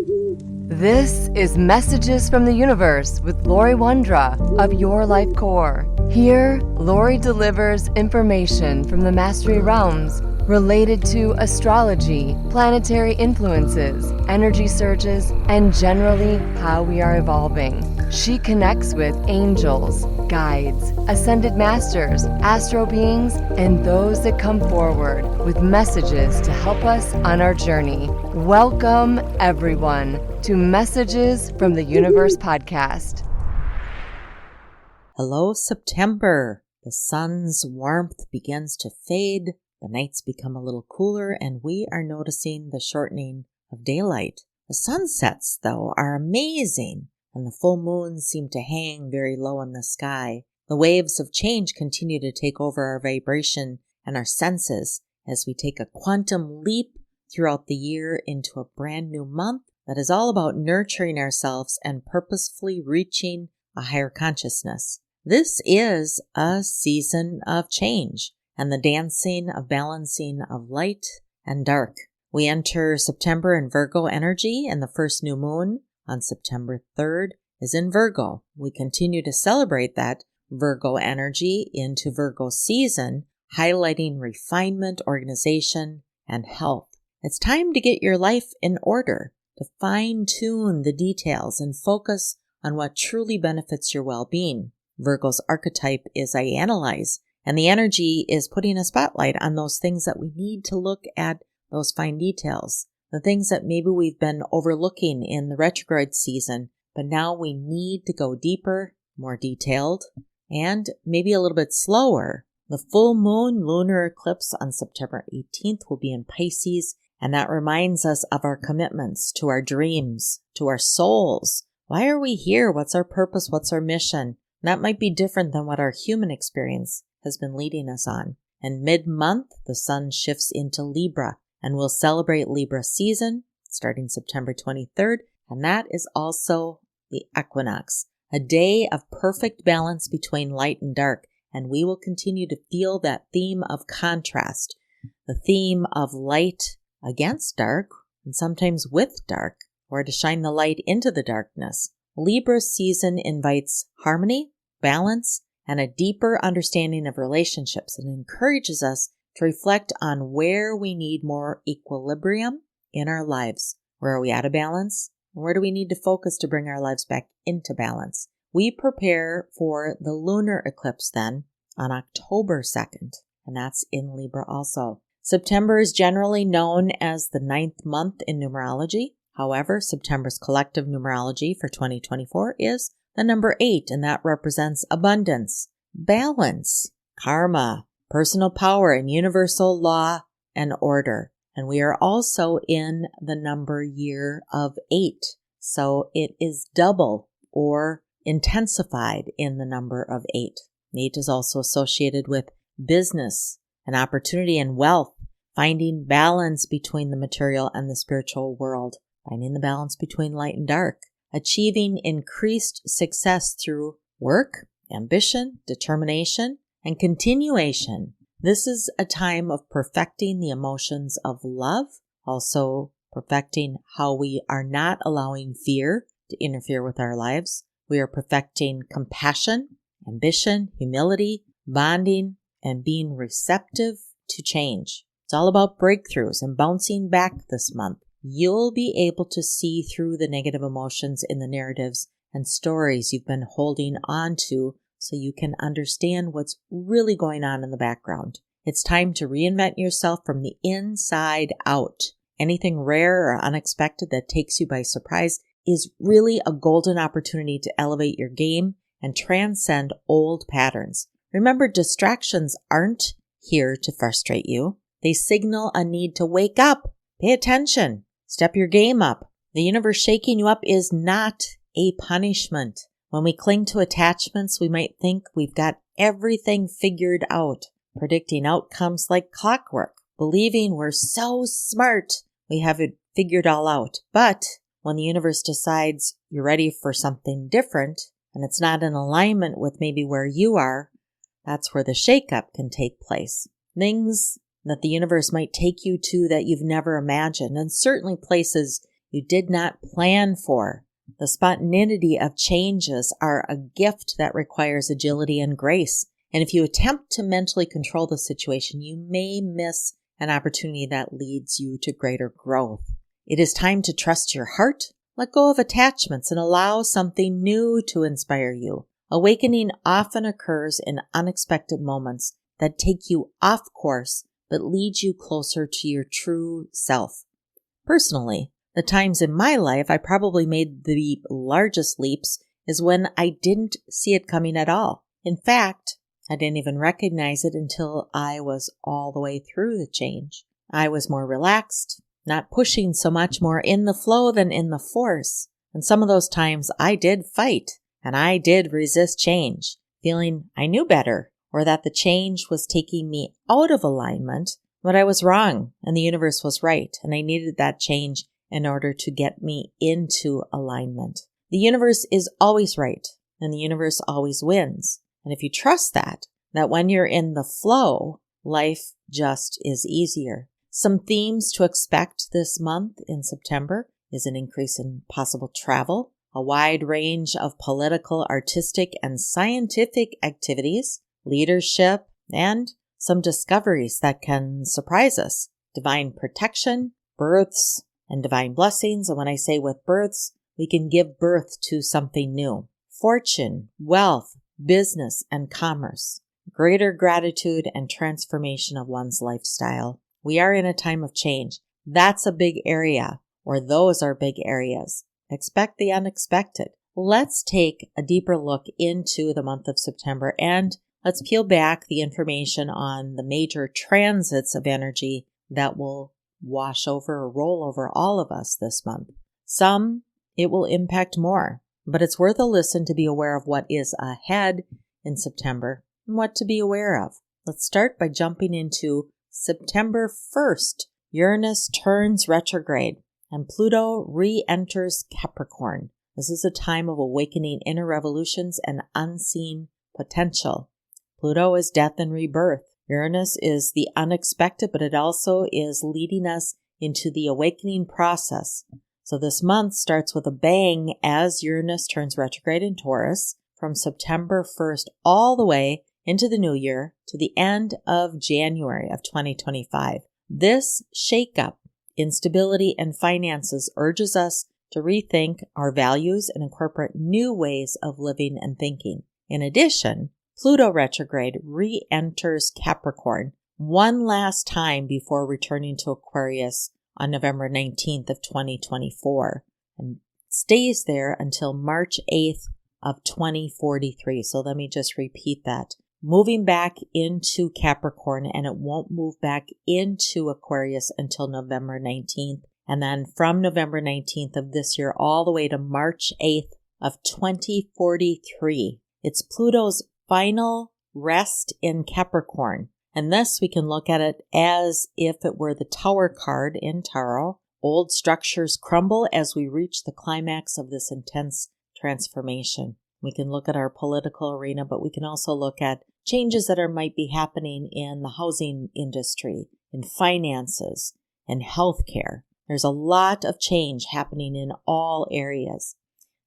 This is Messages from the Universe with Lori Wondra of Your Life Core. Here, Lori delivers information from the Mastery Realms related to astrology, planetary influences, energy surges, and generally how we are evolving. She connects with angels, guides, ascended masters, astro beings, and those that come forward with messages to help us on our journey. Welcome, everyone, to Messages from the Universe podcast. Hello, September. The sun's warmth begins to fade. The nights become a little cooler, and we are noticing the shortening of daylight. The sunsets, though, are amazing, and the full moons seem to hang very low in the sky. The waves of change continue to take over our vibration and our senses as we take a quantum leap throughout the year into a brand new month that is all about nurturing ourselves and purposefully reaching a higher consciousness. This is a season of change and the dancing of balancing of light and dark. We enter September in Virgo energy, and the first new moon on September 3rd is in Virgo. We continue to celebrate that Virgo energy into Virgo season, highlighting refinement, organization, and health. It's time to get your life in order, to fine-tune the details and focus on what truly benefits your well-being. Virgo's archetype is I analyze, and the energy is putting a spotlight on those things that we need to look at, those fine details, the things that maybe we've been overlooking in the retrograde season, but now we need to go deeper, more detailed, and maybe a little bit slower. The full moon lunar eclipse on September 18th will be in Pisces, and that reminds us of our commitments to our dreams, to our souls. Why are we here? What's our purpose? What's our mission? That might be different than what our human experience has been leading us on. And mid-month, the sun shifts into Libra, and we'll celebrate Libra season starting September 23rd, and that is also the equinox, a day of perfect balance between light and dark, and we will continue to feel that theme of contrast, the theme of light against dark, and sometimes with dark, or to shine the light into the darkness. Libra season invites harmony, balance, and a deeper understanding of relationships, and encourages us to reflect on where we need more equilibrium in our lives. Where are we out of balance? And where do we need to focus to bring our lives back into balance? We prepare for the lunar eclipse then on October 2nd, and that's in Libra also. September is generally known as the 9th month in numerology. However, September's collective numerology for 2024 is the number 8, and that represents abundance, balance, karma, personal power, and universal law and order. And we are also in the number year of 8. So it is double or intensified in the number of 8. 8 is also associated with business and opportunity and wealth, finding balance between the material and the spiritual world, finding the balance between light and dark, achieving increased success through work, ambition, determination, and continuation. This is a time of perfecting the emotions of love, also perfecting how we are not allowing fear to interfere with our lives. We are perfecting compassion, ambition, humility, bonding, and being receptive to change. It's all about breakthroughs and bouncing back this month. You'll be able to see through the negative emotions in the narratives and stories you've been holding on to so you can understand what's really going on in the background. It's time to reinvent yourself from the inside out. Anything rare or unexpected that takes you by surprise is really a golden opportunity to elevate your game and transcend old patterns. Remember, distractions aren't here to frustrate you. They signal a need to wake up, pay attention, step your game up. The universe shaking you up is not a punishment. When we cling to attachments, we might think we've got everything figured out, predicting outcomes like clockwork, believing we're so smart we have it figured all out. But when the universe decides you're ready for something different, and it's not in alignment with maybe where you are, that's where the shakeup can take place. Things that the universe might take you to that you've never imagined, and certainly places you did not plan for. The spontaneity of changes are a gift that requires agility and grace. And if you attempt to mentally control the situation, you may miss an opportunity that leads you to greater growth. It is time to trust your heart, let go of attachments, and allow something new to inspire you. Awakening often occurs in unexpected moments that take you off course but lead you closer to your true self. Personally, the times in my life I probably made the largest leaps is when I didn't see it coming at all. In fact, I didn't even recognize it until I was all the way through the change. I was more relaxed, not pushing so much, more in the flow than in the force. And some of those times I did fight and I did resist change, feeling I knew better or that the change was taking me out of alignment, but I was wrong and the universe was right and I needed that change in order to get me into alignment. The universe is always right and the universe always wins. And if you trust that when you're in the flow, life just is easier. Some themes to expect this month in September is an increase in possible travel, a wide range of political, artistic, and scientific activities, leadership, and some discoveries that can surprise us. Divine protection, births, and divine blessings. And when I say with births, we can give birth to something new. Fortune, wealth, business, and commerce. Greater gratitude and transformation of one's lifestyle. We are in a time of change. That's a big area, or those are big areas. Expect the unexpected. Let's take a deeper look into the month of September and let's peel back the information on the major transits of energy that will wash over or roll over all of us this month. Some, it will impact more, but it's worth a listen to be aware of what is ahead in September and what to be aware of. Let's start by jumping into September 1st. Uranus turns retrograde and Pluto re-enters Capricorn. This is a time of awakening inner revolutions and unseen potential. Pluto is death and rebirth. Uranus is the unexpected, but it also is leading us into the awakening process. So this month starts with a bang as Uranus turns retrograde in Taurus from September 1st all the way into the new year to the end of January of 2025. This shakeup, instability, and finances urges us to rethink our values and incorporate new ways of living and thinking. In addition, Pluto retrograde re-enters Capricorn one last time before returning to Aquarius on November 19th of 2024 and stays there until March 8th of 2043. So let me just repeat that. Moving back into Capricorn, and it won't move back into Aquarius until November 19th. And then from November 19th of this year all the way to March 8th of 2043. It's Pluto's final rest in Capricorn. And this we can look at it as if it were the Tower card in Tarot. Old structures crumble as we reach the climax of this intense transformation. We can look at our political arena, but we can also look at changes that might be happening in the housing industry, in finances, and healthcare. There's a lot of change happening in all areas.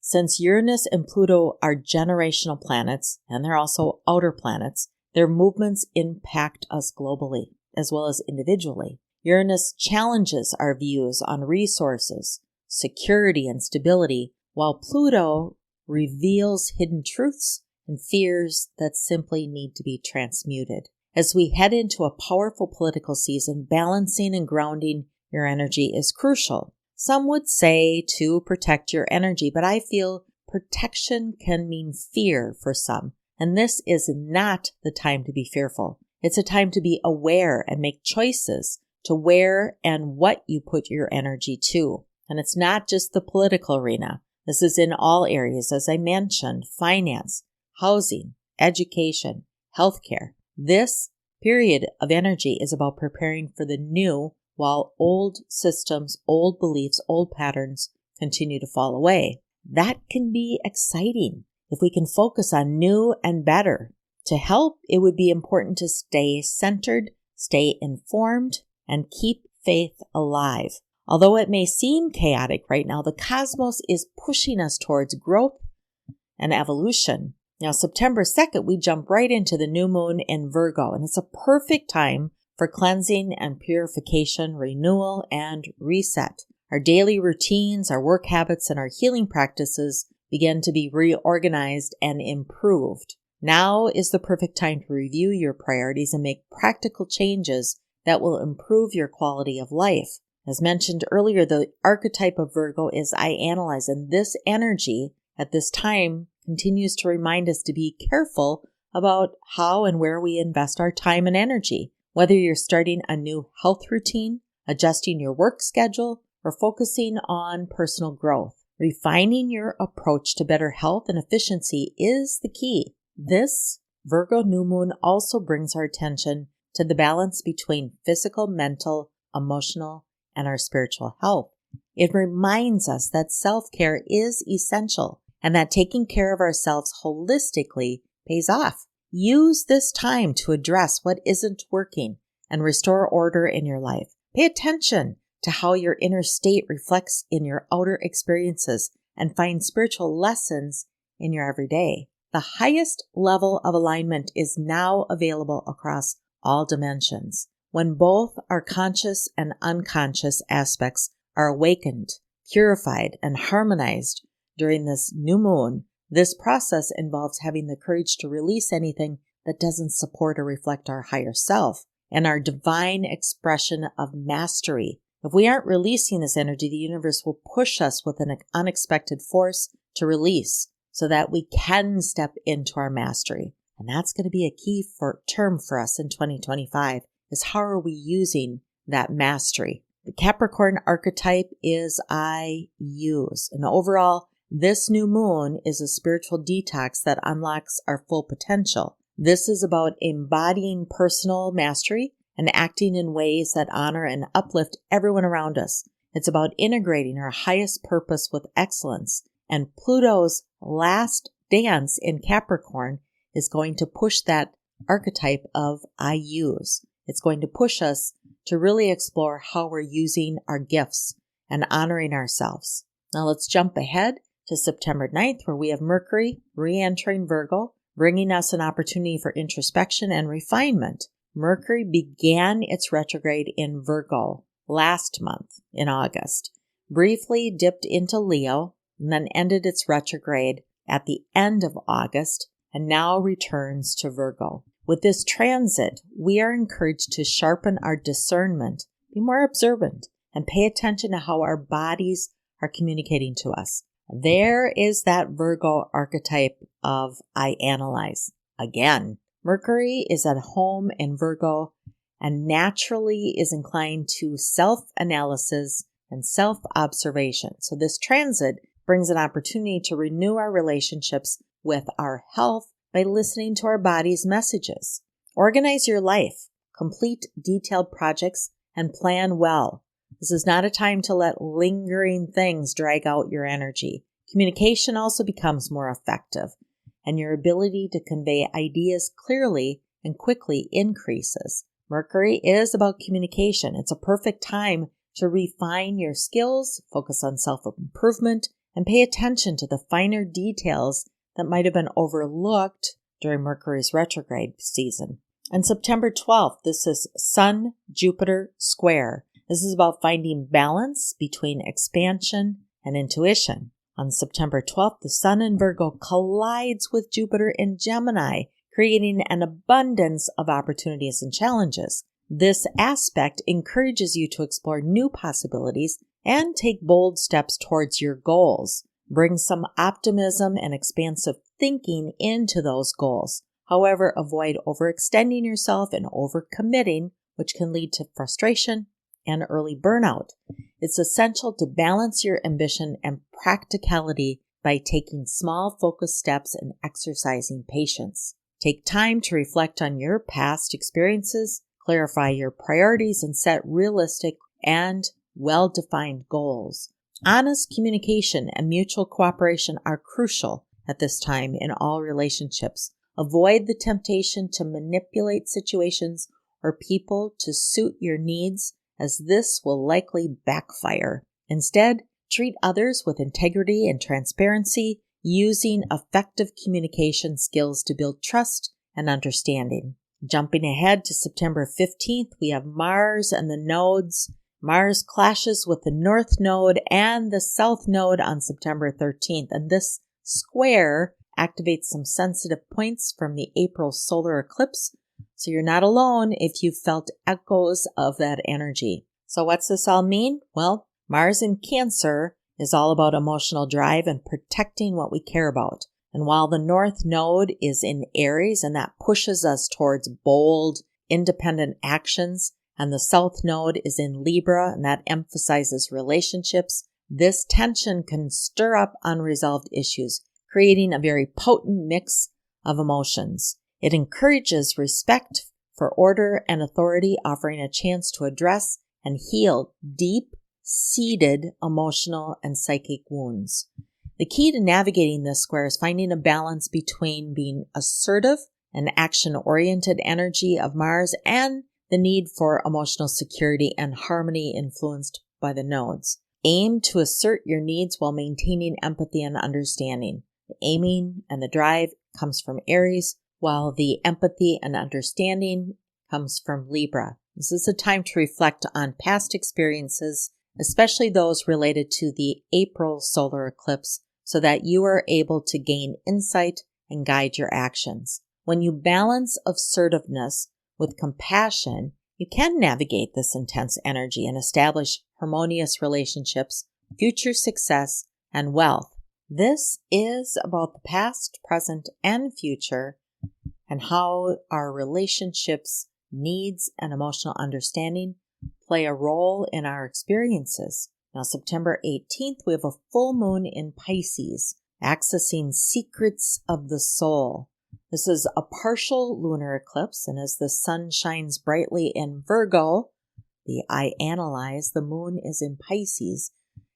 Since Uranus and Pluto are generational planets, and they're also outer planets, their movements impact us globally, as well as individually. Uranus challenges our views on resources, security, and stability, while Pluto reveals hidden truths and fears that simply need to be transmuted. As we head into a powerful political season, balancing and grounding your energy is crucial. Some would say to protect your energy, but I feel protection can mean fear for some. And this is not the time to be fearful. It's a time to be aware and make choices to where and what you put your energy to. And it's not just the political arena. This is in all areas, as I mentioned, finance, housing, education, healthcare. This period of energy is about preparing for the new while old systems, old beliefs, old patterns continue to fall away. That can be exciting if we can focus on new and better. To help, it would be important to stay centered, stay informed, and keep faith alive. Although it may seem chaotic right now, the cosmos is pushing us towards growth and evolution. Now, September 2nd, we jump right into the new moon in Virgo, and it's a perfect time for cleansing and purification, renewal, and reset. Our daily routines, our work habits, and our healing practices begin to be reorganized and improved. Now is the perfect time to review your priorities and make practical changes that will improve your quality of life. As mentioned earlier, the archetype of Virgo is I analyze, and this energy at this time continues to remind us to be careful about how and where we invest our time and energy. Whether you're starting a new health routine, adjusting your work schedule, or focusing on personal growth, refining your approach to better health and efficiency is the key. This Virgo new moon also brings our attention to the balance between physical, mental, emotional, and our spiritual health. It reminds us that self-care is essential and that taking care of ourselves holistically pays off. Use this time to address what isn't working and restore order in your life. Pay attention to how your inner state reflects in your outer experiences and find spiritual lessons in your everyday. The highest level of alignment is now available across all dimensions. When both our conscious and unconscious aspects are awakened, purified, and harmonized during this new moon, this process involves having the courage to release anything that doesn't support or reflect our higher self and our divine expression of mastery. If we aren't releasing this energy, the universe will push us with an unexpected force to release so that we can step into our mastery. And that's going to be a key term for us in 2025 is how are we using that mastery? The Capricorn archetype is I use. And overall, this new moon is a spiritual detox that unlocks our full potential. This is about embodying personal mastery and acting in ways that honor and uplift everyone around us. It's about integrating our highest purpose with excellence. And Pluto's last dance in Capricorn is going to push that archetype of I use. It's going to push us to really explore how we're using our gifts and honoring ourselves. Now let's jump ahead to September 9th, where we have Mercury re-entering Virgo, bringing us an opportunity for introspection and refinement. Mercury began its retrograde in Virgo last month in August, briefly dipped into Leo, and then ended its retrograde at the end of August, and now returns to Virgo. With this transit, we are encouraged to sharpen our discernment, be more observant, and pay attention to how our bodies are communicating to us. There is that Virgo archetype of I analyze. Again, Mercury is at home in Virgo and naturally is inclined to self-analysis and self-observation. So this transit brings an opportunity to renew our relationships with our health by listening to our body's messages. Organize your life, complete detailed projects, and plan well. This is not a time to let lingering things drag out your energy. Communication also becomes more effective, and your ability to convey ideas clearly and quickly increases. Mercury is about communication. It's a perfect time to refine your skills, focus on self-improvement, and pay attention to the finer details that might have been overlooked during Mercury's retrograde season. And September 12th, this is Sun-Jupiter square. This is about finding balance between expansion and intuition. On September 12th, the Sun in Virgo collides with Jupiter in Gemini, creating an abundance of opportunities and challenges. This aspect encourages you to explore new possibilities and take bold steps towards your goals. Bring some optimism and expansive thinking into those goals. However, avoid overextending yourself and overcommitting, which can lead to frustration and early burnout. It's essential to balance your ambition and practicality by taking small focused steps and exercising patience. Take time to reflect on your past experiences, clarify your priorities, and set realistic and well-defined goals. Honest communication and mutual cooperation are crucial at this time in all relationships. Avoid the temptation to manipulate situations or people to suit your needs as this will likely backfire. Instead, treat others with integrity and transparency, using effective communication skills to build trust and understanding. Jumping ahead to September 15th, we have Mars and the nodes. Mars clashes with the North Node and the South Node on September 13th, and this square activates some sensitive points from the April solar eclipse, so you're not alone if you felt echoes of that energy. So what's this all mean? Well, Mars in Cancer is all about emotional drive and protecting what we care about. And while the North Node is in Aries, and that pushes us towards bold, independent actions, and the South Node is in Libra, and that emphasizes relationships, this tension can stir up unresolved issues, creating a very potent mix of emotions. It encourages respect for order and authority, offering a chance to address and heal deep-seated emotional and psychic wounds. The key to navigating this square is finding a balance between being assertive and action-oriented energy of Mars and the need for emotional security and harmony influenced by the nodes. Aim to assert your needs while maintaining empathy and understanding. The aiming and the drive comes from Aries, while the empathy and understanding comes from Libra. This is a time to reflect on past experiences, especially those related to the April solar eclipse, so that you are able to gain insight and guide your actions. When you balance assertiveness with compassion, you can navigate this intense energy and establish harmonious relationships, future success, and wealth. This is about the past, present, and future, and how our relationships, needs, and emotional understanding play a role in our experiences. Now, September 18th, we have a full moon in Pisces, accessing secrets of the soul. This is a partial lunar eclipse, and as the sun shines brightly in Virgo, the I analyze, the moon is in Pisces,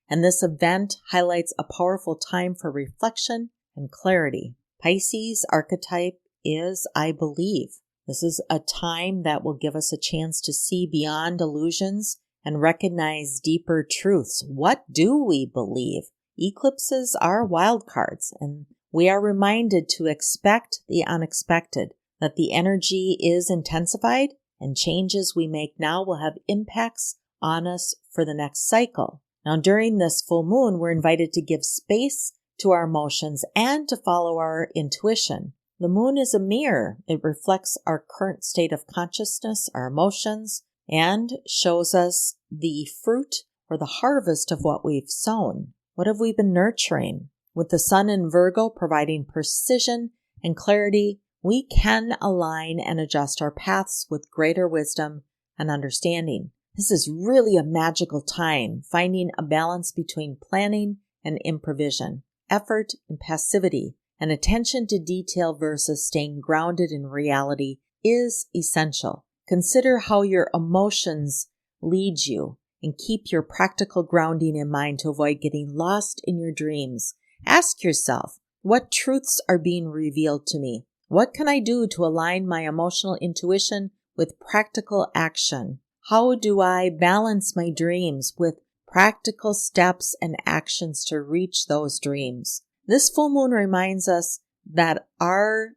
and this event highlights a powerful time for reflection and clarity. Pisces archetype is I believe. This is a time that will give us a chance to see beyond illusions and recognize deeper truths. What do we believe? Eclipses are wild cards, and we are reminded to expect the unexpected, that the energy is intensified, and changes we make now will have impacts on us for the next cycle. Now, during this full moon, we're invited to give space to our emotions and to follow our intuition. The moon is a mirror. It reflects our current state of consciousness, our emotions, and shows us the fruit or the harvest of what we've sown. What have we been nurturing? With the sun in Virgo providing precision and clarity, we can align and adjust our paths with greater wisdom and understanding. This is really a magical time, finding a balance between planning and improvisation, effort and passivity, and attention to detail versus staying grounded in reality is essential. Consider how your emotions lead you and keep your practical grounding in mind to avoid getting lost in your dreams. Ask yourself, what truths are being revealed to me? What can I do to align my emotional intuition with practical action? How do I balance my dreams with practical steps and actions to reach those dreams? This full moon reminds us that our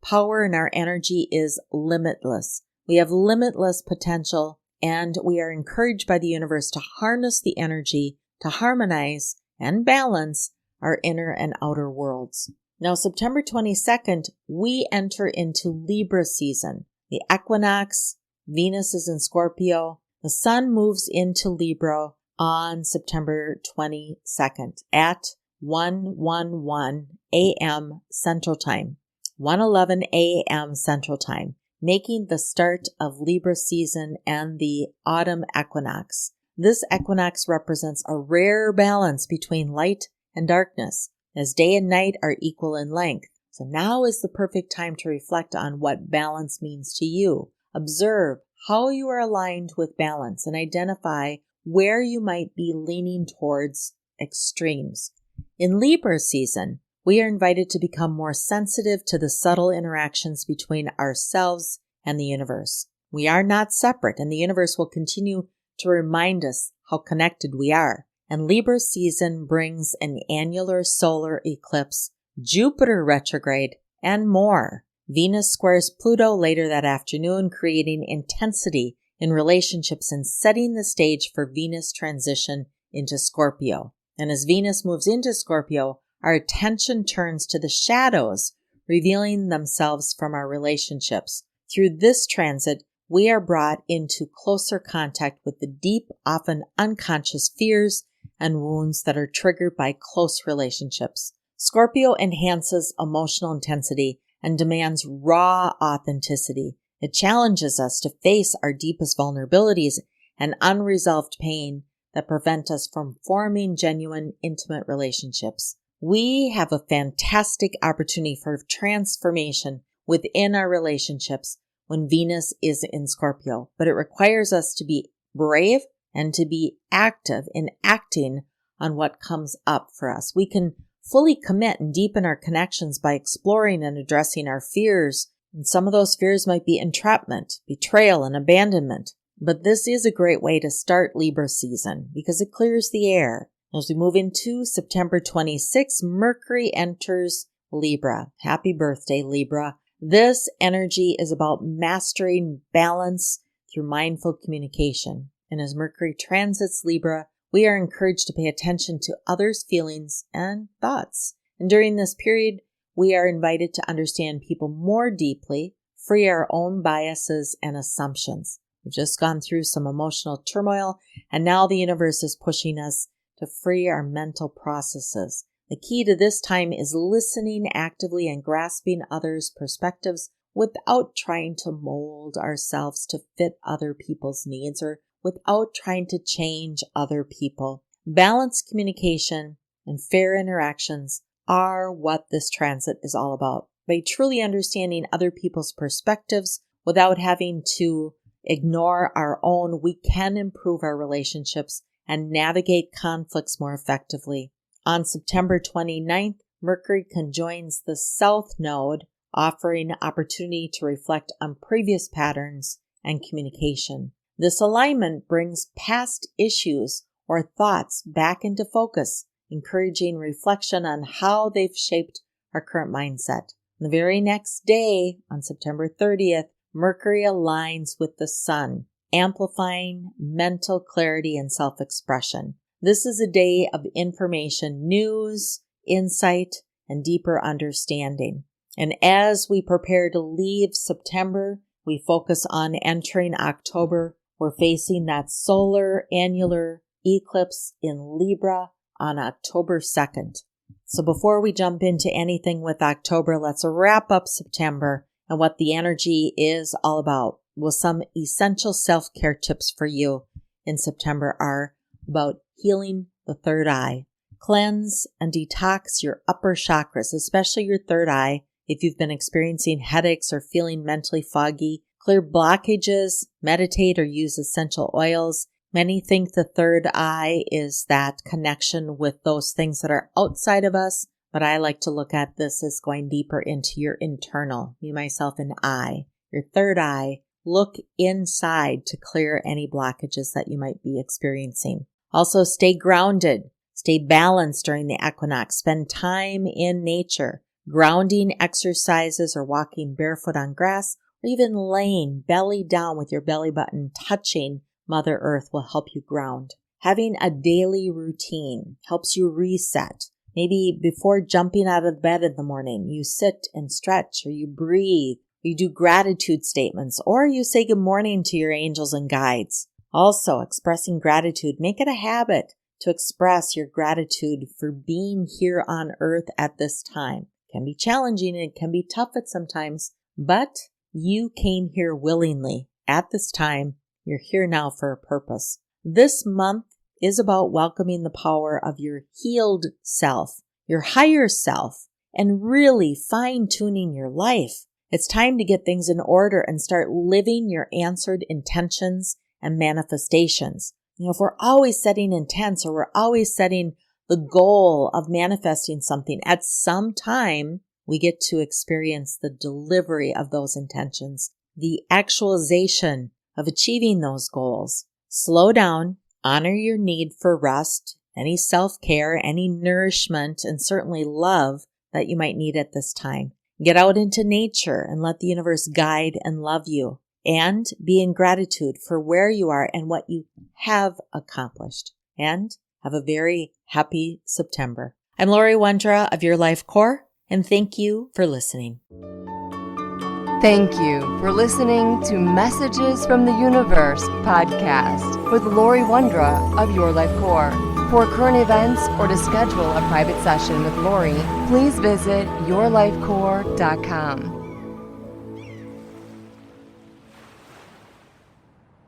power and our energy is limitless. We have limitless potential, and we are encouraged by the universe to harness the energy to harmonize and balance our inner and outer worlds. Now, September 22nd, we enter into Libra season. The equinox, Venus is in Scorpio. The sun moves into Libra on September 22nd at 1:11 a.m. Central Time, 1:11 a.m. Central Time, making the start of Libra season and the autumn equinox. This equinox represents a rare balance between light and darkness, as day and night are equal in length. So now is the perfect time to reflect on what balance means to you. Observe how you are aligned with balance and identify where you might be leaning towards extremes. In Libra season, we are invited to become more sensitive to the subtle interactions between ourselves and the universe. We are not separate, and the universe will continue to remind us how connected we are. And Libra season brings an annular solar eclipse, Jupiter retrograde, and more. Venus squares Pluto later that afternoon, creating intensity in relationships and setting the stage for Venus transition into Scorpio. And as Venus moves into Scorpio, our attention turns to the shadows, revealing themselves from our relationships. Through this transit, we are brought into closer contact with the deep, often unconscious fears and wounds that are triggered by close relationships. Scorpio enhances emotional intensity and demands raw authenticity. It challenges us to face our deepest vulnerabilities and unresolved pain that prevent us from forming genuine, intimate relationships. We have a fantastic opportunity for transformation within our relationships when Venus is in Scorpio, but it requires us to be brave and to be active in acting on what comes up for us. We can fully commit and deepen our connections by exploring and addressing our fears. And some of those fears might be entrapment, betrayal, and abandonment. But this is a great way to start Libra season because it clears the air. As we move into September 26, Mercury enters Libra. Happy birthday, Libra. This energy is about mastering balance through mindful communication. And as Mercury transits Libra, we are encouraged to pay attention to others' feelings and thoughts. And during this period, we are invited to understand people more deeply, free our own biases and assumptions. We've just gone through some emotional turmoil, and now the universe is pushing us to free our mental processes. The key to this time is listening actively and grasping others' perspectives without trying to mold ourselves to fit other people's needs or without trying to change other people. Balanced communication and fair interactions are what this transit is all about. By truly understanding other people's perspectives without having to ignore our own, we can improve our relationships and navigate conflicts more effectively. On September 29th, Mercury conjoins the South Node, offering opportunity to reflect on previous patterns and communication. This alignment brings past issues or thoughts back into focus, encouraging reflection on how they've shaped our current mindset. The very next day, on September 30th, Mercury aligns with the Sun, amplifying mental clarity and self-expression. This is a day of information, news, insight, and deeper understanding. And as we prepare to leave September, we focus on entering October. We're facing that solar annular eclipse in Libra on October 2nd. So before we jump into anything with October, let's wrap up September and what the energy is all about. Well, some essential self-care tips for you in September are about healing the third eye. Cleanse and detox your upper chakras, especially your third eye. If you've been experiencing headaches or feeling mentally foggy, clear blockages, meditate or use essential oils. Many think the third eye is that connection with those things that are outside of us, but I like to look at this as going deeper into your internal, me, myself, and I. Your third eye, look inside to clear any blockages that you might be experiencing. Also, stay grounded, stay balanced during the equinox, spend time in nature. Grounding exercises or walking barefoot on grass or even laying belly down with your belly button touching Mother Earth will help you ground. Having a daily routine helps you reset. Maybe before jumping out of bed in the morning, you sit and stretch or you breathe, you do gratitude statements, or you say good morning to your angels and guides. Also, expressing gratitude, make it a habit to express your gratitude for being here on Earth at this time. It can be challenging and it can be tough at sometimes, but you came here willingly at this time. You're here now for a purpose. This month is about welcoming the power of your healed self, your higher self, and really fine-tuning your life. It's time to get things in order and start living your answered intentions and manifestations. If we're always setting intents or we're always setting the goal of manifesting something, at some time we get to experience the delivery of those intentions, the actualization of achieving those goals. Slow down, honor your need for rest, any self-care, any nourishment, and certainly love that you might need at this time. Get out into nature and let the universe guide and love you. And be in gratitude for where you are and what you have accomplished. And have a very happy September. I'm Lori Wondra of Your Life Core, and thank you for listening. Thank you for listening to Messages from the Universe podcast with Lori Wondra of Your Life Core. For current events or to schedule a private session with Lori, please visit yourlifecore.com.